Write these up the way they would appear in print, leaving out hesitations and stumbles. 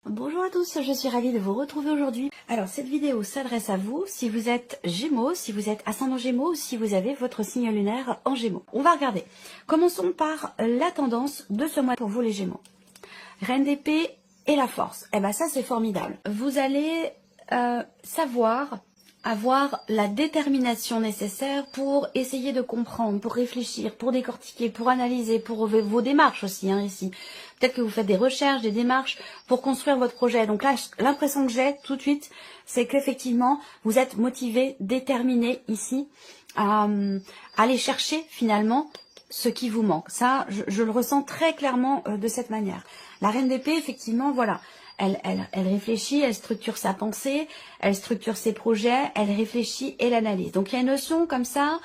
Bonjour à tous, je suis ravie de vous retrouver aujourd'hui. Alors cette vidéo s'adresse à vous si vous êtes Gémeaux, si vous êtes ascendant Gémeaux ou si vous avez votre signe lunaire en Gémeaux. On va regarder. Commençons par la tendance de ce mois pour vous les Gémeaux. Reine d'épée et la force. Eh ben ça c'est formidable. Vous allez savoir avoir la détermination nécessaire pour essayer de comprendre, pour réfléchir, pour décortiquer, pour analyser, pour vos démarches aussi ici. Peut-être que vous faites des recherches, des démarches pour construire votre projet. Donc là, l'impression que j'ai tout de suite, c'est qu'effectivement, vous êtes motivé, déterminé ici à aller chercher finalement ce qui vous manque. Ça, je le ressens très clairement de cette manière. La reine d'épée, effectivement, voilà. Elle réfléchit, elle structure sa pensée, elle structure ses projets, elle réfléchit et l'analyse. Donc il y a une notion comme ça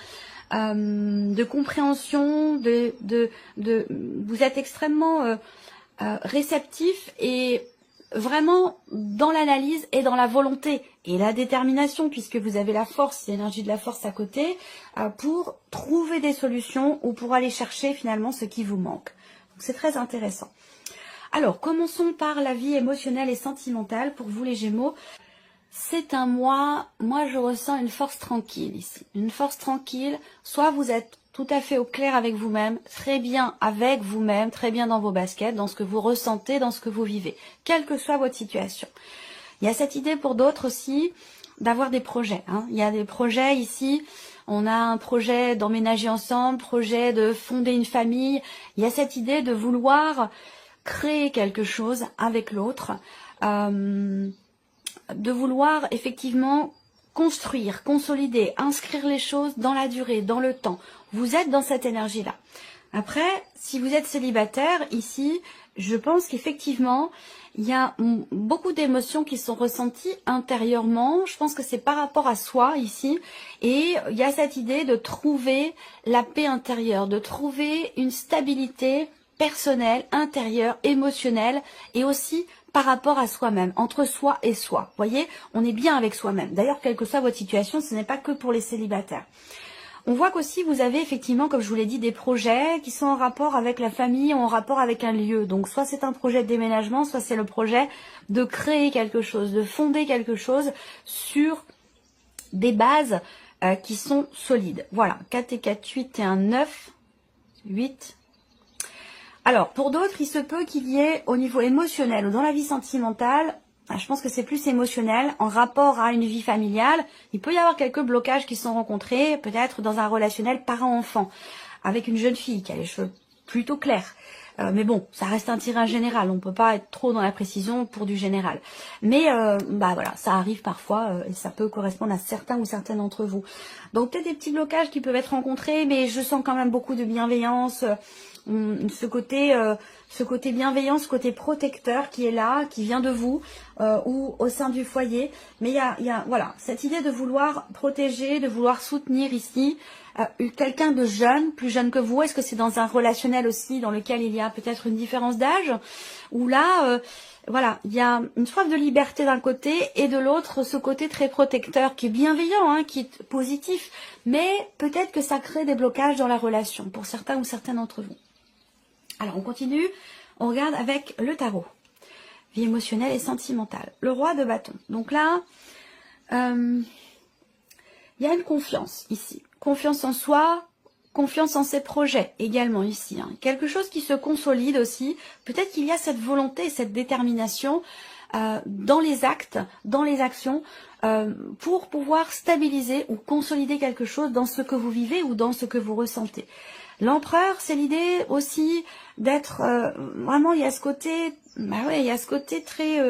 de compréhension, vous êtes extrêmement réceptif et vraiment dans l'analyse et dans la volonté et la détermination, puisque vous avez la force, l'énergie de la force à côté, pour trouver des solutions ou pour aller chercher finalement ce qui vous manque. Donc c'est très intéressant. Alors, commençons par la vie émotionnelle et sentimentale pour vous les Gémeaux. C'est un mois, moi je ressens une force tranquille ici. Une force tranquille, soit vous êtes tout à fait au clair avec vous-même, très bien avec vous-même, très bien dans vos baskets, dans ce que vous ressentez, dans ce que vous vivez, quelle que soit votre situation. Il y a cette idée pour d'autres aussi d'avoir des projets. Il y a des projets ici, on a un projet d'emménager ensemble, projet de fonder une famille. Il y a cette idée de vouloir créer quelque chose avec l'autre, de vouloir effectivement construire, consolider, inscrire les choses dans la durée, dans le temps. Vous êtes dans cette énergie-là. Après, si vous êtes célibataire, ici, je pense qu'effectivement, il y a beaucoup d'émotions qui sont ressenties intérieurement. Je pense que c'est par rapport à soi ici. Et il y a cette idée de trouver la paix intérieure, de trouver une stabilité personnel, intérieur, émotionnel et aussi par rapport à soi-même, entre soi et soi. Vous voyez, on est bien avec soi-même. D'ailleurs, quelle que soit votre situation, ce n'est pas que pour les célibataires. On voit qu'aussi vous avez effectivement, comme je vous l'ai dit, des projets qui sont en rapport avec la famille, en rapport avec un lieu. Donc soit c'est un projet de déménagement, soit c'est le projet de créer quelque chose, de fonder quelque chose sur des bases qui sont solides. Voilà, 4 et 4, 8 et un 9, 8. Alors, pour d'autres, il se peut qu'il y ait au niveau émotionnel ou dans la vie sentimentale, je pense que c'est plus émotionnel, en rapport à une vie familiale, il peut y avoir quelques blocages qui sont rencontrés, peut-être dans un relationnel parent-enfant, avec une jeune fille qui a les cheveux plutôt clairs. Mais bon, ça reste un tirage général, on ne peut pas être trop dans la précision pour du général. Mais voilà, ça arrive parfois et ça peut correspondre à certains ou certaines d'entre vous. Donc peut-être des petits blocages qui peuvent être rencontrés, mais je sens quand même beaucoup de bienveillance, ce côté bienveillant, ce côté protecteur qui est là, qui vient de vous ou au sein du foyer. Mais il y a voilà, cette idée de vouloir protéger, de vouloir soutenir ici quelqu'un de jeune, plus jeune que vous. Est-ce que c'est dans un relationnel aussi dans lequel il y a peut-être une différence d'âge, ou là voilà, il y a une soif de liberté d'un côté et de l'autre ce côté très protecteur qui est bienveillant, qui est positif, mais peut-être que ça crée des blocages dans la relation pour certains ou certaines d'entre vous. Alors on continue, on regarde avec le tarot, vie émotionnelle et sentimentale, le roi de bâton. Donc là, il y a une confiance ici, confiance en soi, confiance en ses projets également ici. Quelque chose qui se consolide aussi, peut-être qu'il y a cette volonté, cette détermination dans les actes, dans les actions, pour pouvoir stabiliser ou consolider quelque chose dans ce que vous vivez ou dans ce que vous ressentez. L'empereur, c'est l'idée aussi d'être vraiment, il y a ce côté, il y a ce côté très,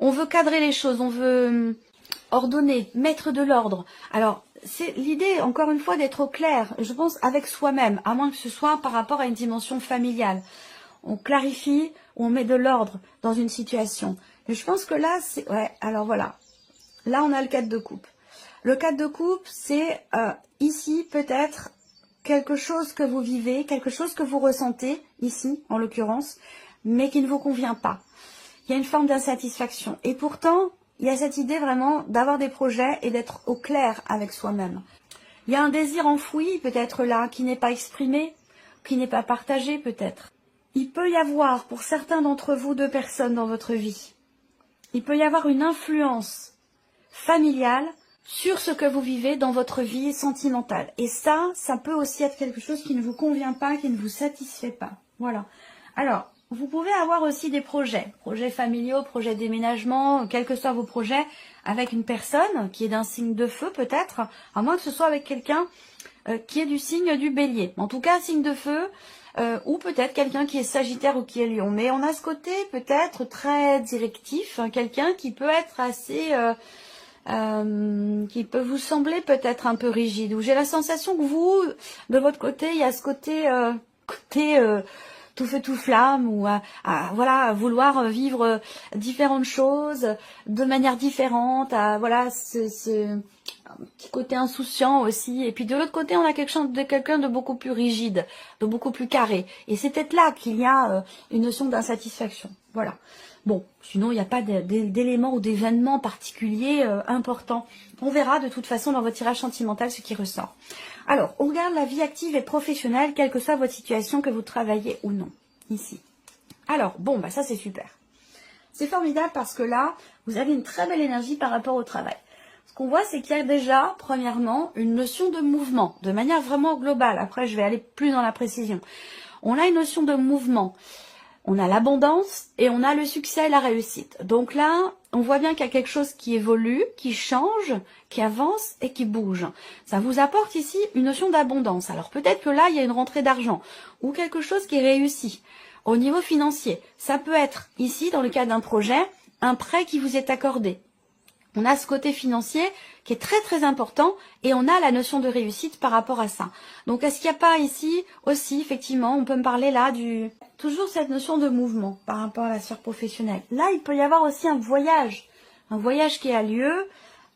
on veut cadrer les choses, on veut ordonner, mettre de l'ordre. Alors, c'est l'idée, encore une fois, d'être au clair, je pense, avec soi-même, à moins que ce soit par rapport à une dimension familiale. On clarifie, on met de l'ordre dans une situation. Mais je pense que là, c'est... Ouais, alors voilà. Là, on a le 4 de coupe. Le 4 de coupe, c'est ici, peut-être, quelque chose que vous vivez, quelque chose que vous ressentez, ici, en l'occurrence, mais qui ne vous convient pas. Il y a une forme d'insatisfaction. Et pourtant, il y a cette idée vraiment d'avoir des projets et d'être au clair avec soi-même. Il y a un désir enfoui, peut-être là, qui n'est pas exprimé, qui n'est pas partagé, peut-être. Il peut y avoir, pour certains d'entre vous, 2 personnes dans votre vie. Il peut y avoir une influence familiale sur ce que vous vivez dans votre vie sentimentale. Et ça peut aussi être quelque chose qui ne vous convient pas, qui ne vous satisfait pas. Voilà. Alors, vous pouvez avoir aussi des projets familiaux, projets de déménagement, quels que soient vos projets, avec une personne qui est d'un signe de feu peut-être, à moins que ce soit avec quelqu'un qui est du signe du bélier. En tout cas, signe de feu, ou peut-être quelqu'un qui est sagittaire ou qui est lion. Mais on a ce côté peut-être très directif, hein, quelqu'un qui peut être assez... qui peut vous sembler peut-être un peu rigide, où j'ai la sensation que vous, de votre côté, il y a ce côté, tout feu tout flamme, ou voilà, vouloir vivre différentes choses de manière différente, voilà, ce petit côté insouciant aussi. Et puis de l'autre côté, on a quelqu'un de beaucoup plus rigide, de beaucoup plus carré. Et c'est peut-être là qu'il y a une notion d'insatisfaction. Voilà. Bon, sinon, il n'y a pas d'éléments ou d'événements particuliers importants. On verra de toute façon dans votre tirage sentimental ce qui ressort. Alors, on regarde la vie active et professionnelle, quelle que soit votre situation, que vous travaillez ou non, ici. Alors, bon, bah ça c'est super. C'est formidable parce que là, vous avez une très belle énergie par rapport au travail. Ce qu'on voit, c'est qu'il y a déjà, premièrement, une notion de mouvement, de manière vraiment globale. Après, je vais aller plus dans la précision. On a une notion de mouvement. On a l'abondance et on a le succès et la réussite. Donc là, on voit bien qu'il y a quelque chose qui évolue, qui change, qui avance et qui bouge. Ça vous apporte ici une notion d'abondance. Alors peut-être que là, il y a une rentrée d'argent ou quelque chose qui réussit. Au niveau financier, ça peut être ici, dans le cadre d'un projet, un prêt qui vous est accordé. On a ce côté financier qui est très très important et on a la notion de réussite par rapport à ça. Donc est-ce qu'il n'y a pas ici aussi, effectivement, on peut me parler là toujours cette notion de mouvement par rapport à la sphère professionnelle. Là, il peut y avoir aussi un voyage qui a lieu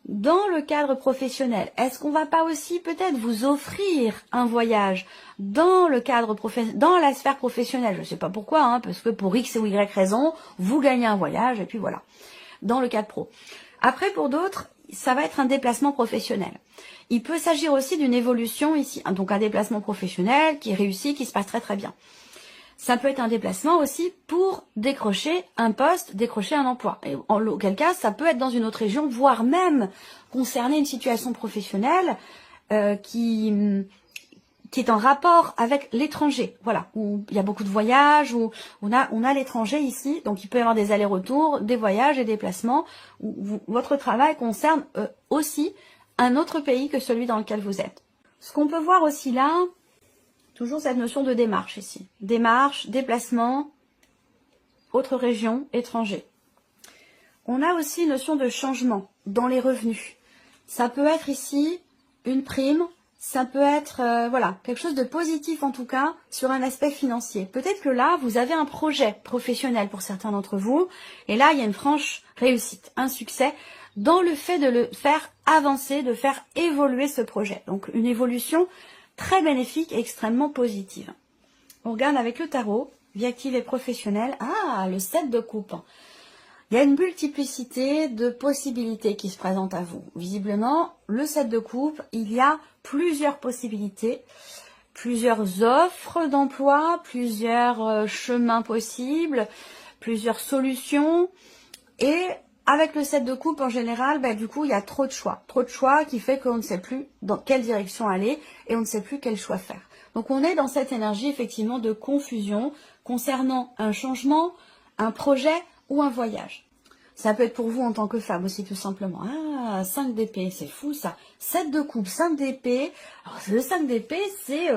dans le cadre professionnel. Est-ce qu'on va pas aussi peut-être vous offrir un voyage dans le cadre dans la sphère professionnelle? Je ne sais pas pourquoi, hein, parce que pour X ou Y raison, vous gagnez un voyage et puis voilà, dans le cadre pro. Après, pour d'autres, ça va être un déplacement professionnel. Il peut s'agir aussi d'une évolution ici, donc un déplacement professionnel qui réussit, qui se passe très très bien. Ça peut être un déplacement aussi pour décrocher un poste, décrocher un emploi. Et auquel cas, ça peut être dans une autre région, voire même concerner une situation professionnelle qui est en rapport avec l'étranger. Voilà, où il y a beaucoup de voyages, où on a l'étranger ici. Donc il peut y avoir des allers-retours, des voyages et des déplacements. Où votre travail concerne aussi un autre pays que celui dans lequel vous êtes. Ce qu'on peut voir aussi là, toujours cette notion de démarche ici. Démarche, déplacement, autre région, étranger. On a aussi une notion de changement dans les revenus. Ça peut être ici une prime, ça peut être voilà, quelque chose de positif en tout cas sur un aspect financier. Peut-être que là, vous avez un projet professionnel pour certains d'entre vous, et là, il y a une franche réussite, un succès dans le fait de le faire avancer, de faire évoluer ce projet. Donc une évolution très bénéfique et extrêmement positive. On regarde avec le tarot, vie active et professionnelle. Ah, le 7 de coupe. Il y a une multiplicité de possibilités qui se présentent à vous. Visiblement, le 7 de coupe, il y a plusieurs possibilités, plusieurs offres d'emploi, plusieurs chemins possibles, plusieurs solutions. Et avec le 7 de coupe, en général, du coup, il y a trop de choix. Trop de choix qui fait qu'on ne sait plus dans quelle direction aller et on ne sait plus quel choix faire. Donc, on est dans cette énergie, effectivement, de confusion concernant un changement, un projet ou un voyage. Ça peut être pour vous en tant que femme aussi, tout simplement. Ah, 5 d'épée, c'est fou ça. 7 de coupe, 5 d'épée. Alors, le 5 d'épée, c'est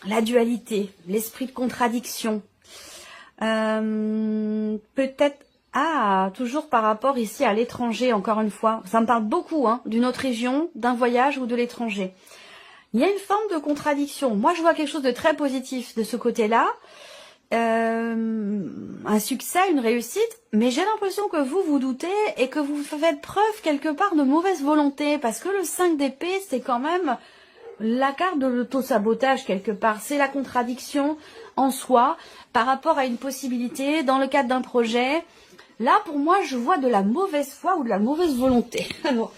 la dualité, l'esprit de contradiction. Peut-être, toujours par rapport ici à l'étranger, encore une fois. Ça me parle beaucoup d'une autre région, d'un voyage ou de l'étranger. Il y a une forme de contradiction. Moi, je vois quelque chose de très positif de ce côté-là. Un succès, une réussite, mais j'ai l'impression que vous doutez et que vous faites preuve quelque part de mauvaise volonté, parce que le 5 d'épée, c'est quand même la carte de l'auto-sabotage quelque part, c'est la contradiction en soi par rapport à une possibilité dans le cadre d'un projet. Là, pour moi, je vois de la mauvaise foi ou de la mauvaise volonté. Alors,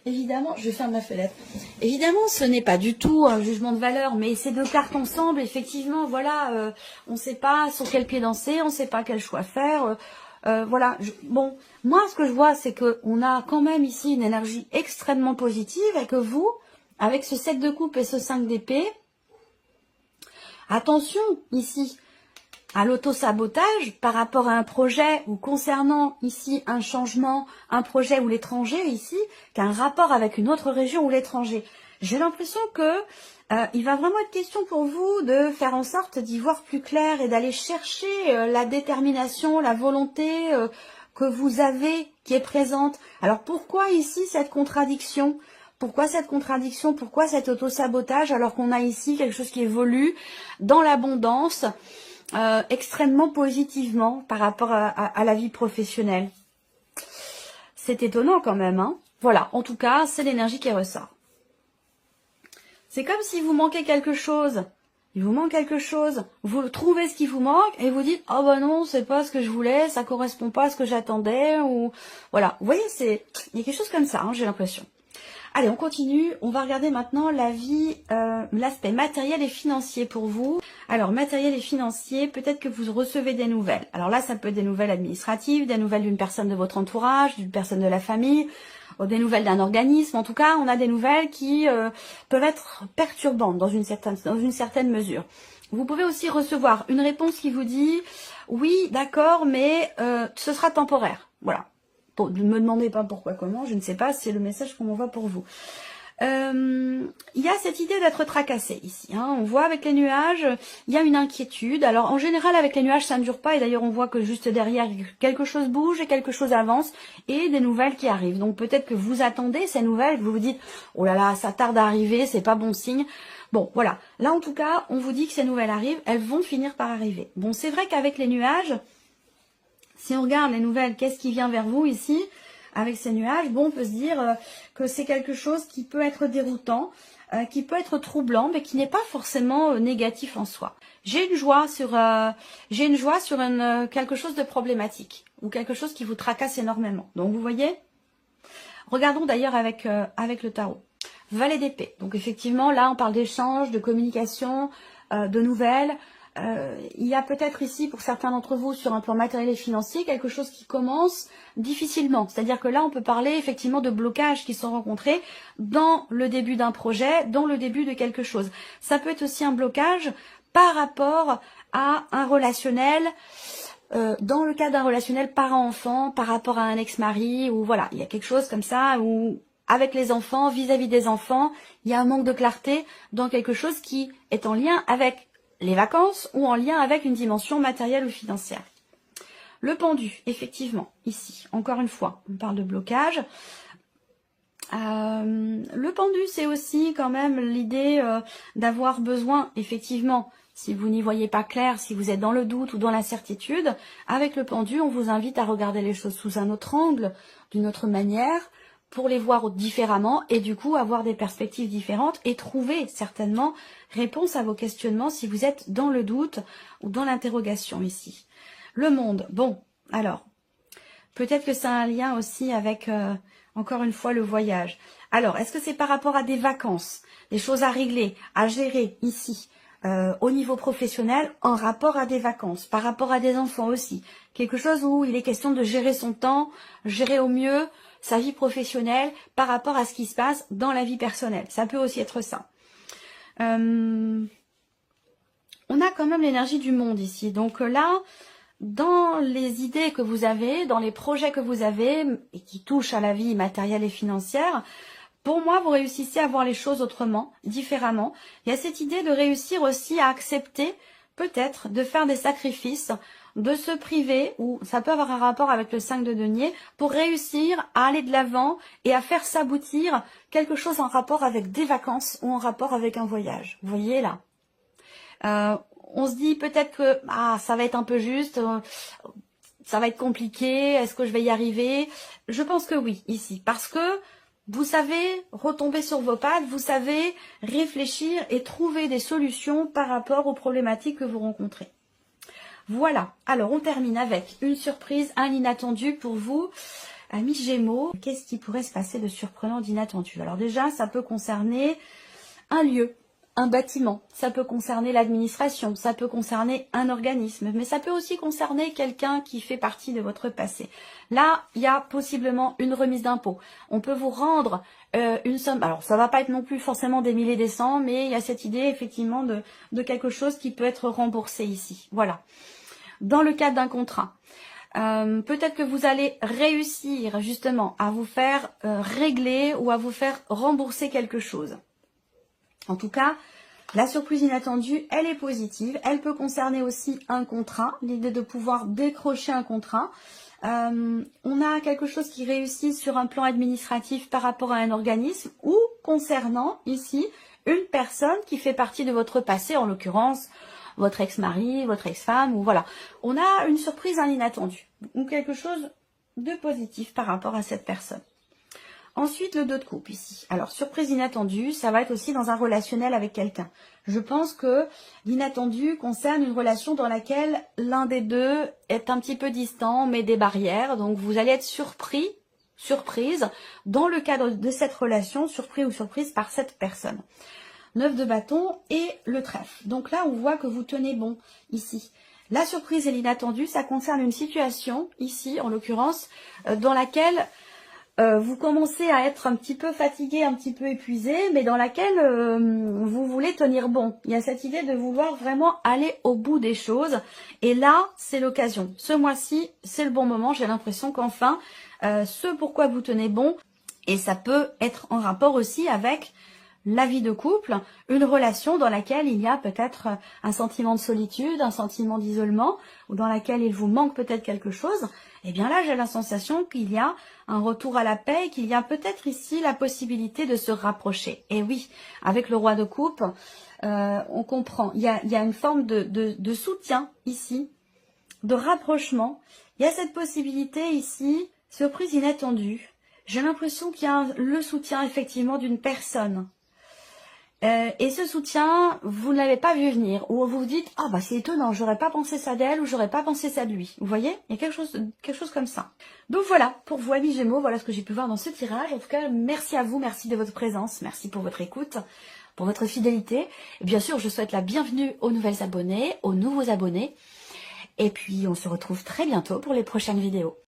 évidemment, je ferme ma fenêtre. Évidemment, ce n'est pas du tout un jugement de valeur, mais ces deux cartes ensemble, effectivement, voilà, on ne sait pas sur quel pied danser, on ne sait pas quel choix faire. Voilà, bon, moi, ce que je vois, c'est qu'on a quand même ici une énergie extrêmement positive et que vous, avec ce 7 de coupe et ce 5 d'épée, attention ici à l'auto-sabotage par rapport à un projet ou concernant ici un changement, un projet ou l'étranger ici, qu'un rapport avec une autre région ou l'étranger. J'ai l'impression que il va vraiment être question pour vous de faire en sorte d'y voir plus clair et d'aller chercher la détermination, la volonté que vous avez qui est présente. Alors pourquoi ici cette contradiction ? Pourquoi cette contradiction? Pourquoi cet auto-sabotage alors qu'on a ici quelque chose qui évolue dans l'abondance extrêmement positivement par rapport à la vie professionnelle? C'est étonnant quand même, hein. Voilà, en tout cas, c'est l'énergie qui ressort. C'est comme si vous manquez quelque chose. Il vous manque quelque chose. Vous trouvez ce qui vous manque et vous dites « Oh bah non, c'est pas ce que je voulais, ça correspond pas à ce que j'attendais. » ou voilà, vous voyez, il y a quelque chose comme ça, hein, j'ai l'impression. Allez, on continue. On va regarder maintenant la vie, l'aspect matériel et financier pour vous. Alors, matériel et financier, peut-être que vous recevez des nouvelles. Alors là, ça peut être des nouvelles administratives, des nouvelles d'une personne de votre entourage, d'une personne de la famille, des nouvelles d'un organisme. En tout cas, on a des nouvelles qui peuvent être perturbantes dans une certaine mesure. Vous pouvez aussi recevoir une réponse qui vous dit « Oui, d'accord, mais ce sera temporaire. » Voilà. Ne me demandez pas pourquoi, comment, je ne sais pas, c'est le message qu'on m'envoie pour vous. Il y a cette idée d'être tracassé ici. Hein. On voit avec les nuages, il y a une inquiétude. Alors en général avec les nuages ça ne dure pas et d'ailleurs on voit que juste derrière quelque chose bouge et quelque chose avance et des nouvelles qui arrivent. Donc peut-être que vous attendez ces nouvelles, que vous vous dites oh là là ça tarde à arriver, c'est pas bon signe. Bon voilà, là en tout cas on vous dit que ces nouvelles arrivent, elles vont finir par arriver. Bon c'est vrai qu'avec les nuages, si on regarde les nouvelles, qu'est-ce qui vient vers vous ici avec ces nuages? Bon, on peut se dire que c'est quelque chose qui peut être déroutant, qui peut être troublant, mais qui n'est pas forcément négatif en soi. J'ai une joie sur, quelque chose de problématique ou quelque chose qui vous tracasse énormément. Donc vous voyez, regardons d'ailleurs avec le tarot. Valet d'épée. Donc effectivement, là, on parle d'échange, de communication, de nouvelles. Il y a peut-être ici, pour certains d'entre vous, sur un plan matériel et financier, quelque chose qui commence difficilement. C'est-à-dire que là, on peut parler effectivement de blocages qui sont rencontrés dans le début d'un projet, dans le début de quelque chose. Ça peut être aussi un blocage par rapport à un relationnel, dans le cas d'un relationnel parent-enfant, par rapport à un ex-mari, ou voilà, il y a quelque chose comme ça, où avec les enfants, vis-à-vis des enfants, il y a un manque de clarté dans quelque chose qui est en lien avec les vacances ou en lien avec une dimension matérielle ou financière. Le pendu, effectivement, ici, encore une fois, on parle de blocage. Le pendu, c'est aussi quand même l'idée d'avoir besoin, effectivement, si vous n'y voyez pas clair, si vous êtes dans le doute ou dans l'incertitude, avec le pendu, on vous invite à regarder les choses sous un autre angle, d'une autre manière, pour les voir différemment et du coup avoir des perspectives différentes et trouver certainement réponse à vos questionnements si vous êtes dans le doute ou dans l'interrogation ici. Le monde, bon, alors, peut-être que ça a un lien aussi avec, encore une fois, le voyage. Alors, est-ce que c'est par rapport à des vacances, des choses à régler, à gérer ici, au niveau professionnel, en rapport à des vacances, par rapport à des enfants aussi, quelque chose où il est question de gérer son temps, gérer au mieux sa vie professionnelle par rapport à ce qui se passe dans la vie personnelle. Ça peut aussi être ça. On a quand même l'énergie du monde ici. Donc là, dans les idées que vous avez, dans les projets que vous avez, et qui touchent à la vie matérielle et financière, pour moi, vous réussissez à voir les choses autrement, différemment. Il y a cette idée de réussir aussi à accepter, peut-être, de faire des sacrifices, de se priver, ou ça peut avoir un rapport avec le 5 de denier, pour réussir à aller de l'avant et à faire s'aboutir quelque chose en rapport avec des vacances ou en rapport avec un voyage. Vous voyez là, on se dit peut-être que ça va être un peu juste, ça va être compliqué, est-ce que je vais y arriver? Je pense que oui, ici, parce que vous savez retomber sur vos pattes, vous savez réfléchir et trouver des solutions par rapport aux problématiques que vous rencontrez. Voilà, alors on termine avec une surprise, un inattendu pour vous. Amis Gémeaux, qu'est-ce qui pourrait se passer de surprenant, d'inattendu? Alors déjà, ça peut concerner un lieu, un bâtiment, ça peut concerner l'administration, ça peut concerner un organisme, mais ça peut aussi concerner quelqu'un qui fait partie de votre passé. Là, il y a possiblement une remise d'impôt. On peut vous rendre une somme, alors ça va pas être non plus forcément des milliers, des cents, mais il y a cette idée effectivement de quelque chose qui peut être remboursé ici. Voilà. Dans le cadre d'un contrat. Peut-être que vous allez réussir justement à vous faire régler ou à vous faire rembourser quelque chose. En tout cas, la surprise inattendue, elle est positive. Elle peut concerner aussi un contrat, l'idée de pouvoir décrocher un contrat. On a quelque chose qui réussit sur un plan administratif par rapport à un organisme ou concernant ici une personne qui fait partie de votre passé, en l'occurrence votre ex-mari, votre ex-femme, ou voilà. On a une surprise, un inattendu, ou quelque chose de positif par rapport à cette personne. Ensuite, le 2 de coupe ici. Alors, surprise inattendue, ça va être aussi dans un relationnel avec quelqu'un. Je pense que l'inattendu concerne une relation dans laquelle l'un des deux est un petit peu distant, met des barrières. Donc, vous allez être surprise, dans le cadre de cette relation, surpris ou surprise par cette personne. 9 de bâton et le trèfle. Donc là, on voit que vous tenez bon ici. La surprise et l'inattendu, ça concerne une situation, ici en l'occurrence, dans laquelle vous commencez à être un petit peu fatigué, un petit peu épuisé, mais dans laquelle vous voulez tenir bon. Il y a cette idée de vouloir vraiment aller au bout des choses. Et là, c'est l'occasion. Ce mois-ci, c'est le bon moment. J'ai l'impression qu'enfin, ce pourquoi vous tenez bon, et ça peut être en rapport aussi avec la vie de couple, une relation dans laquelle il y a peut-être un sentiment de solitude, un sentiment d'isolement, ou dans laquelle il vous manque peut-être quelque chose, et bien là j'ai la sensation qu'il y a un retour à la paix, et qu'il y a peut-être ici la possibilité de se rapprocher. Et oui, avec le roi de coupe, on comprend, il y a une forme de soutien ici, de rapprochement. Il y a cette possibilité ici, surprise inattendue. J'ai l'impression qu'il y a le soutien effectivement d'une personne. Et ce soutien, vous ne l'avez pas vu venir, ou vous vous dites, ah bah c'est étonnant, j'aurais pas pensé ça d'elle, ou j'aurais pas pensé ça de lui. Vous voyez, il y a quelque chose comme ça. Donc voilà, pour vous amis Gémeaux, voilà ce que j'ai pu voir dans ce tirage. En tout cas, merci à vous, merci de votre présence, merci pour votre écoute, pour votre fidélité. Et bien sûr, je souhaite la bienvenue aux nouvelles abonnés, aux nouveaux abonnés. Et puis, on se retrouve très bientôt pour les prochaines vidéos.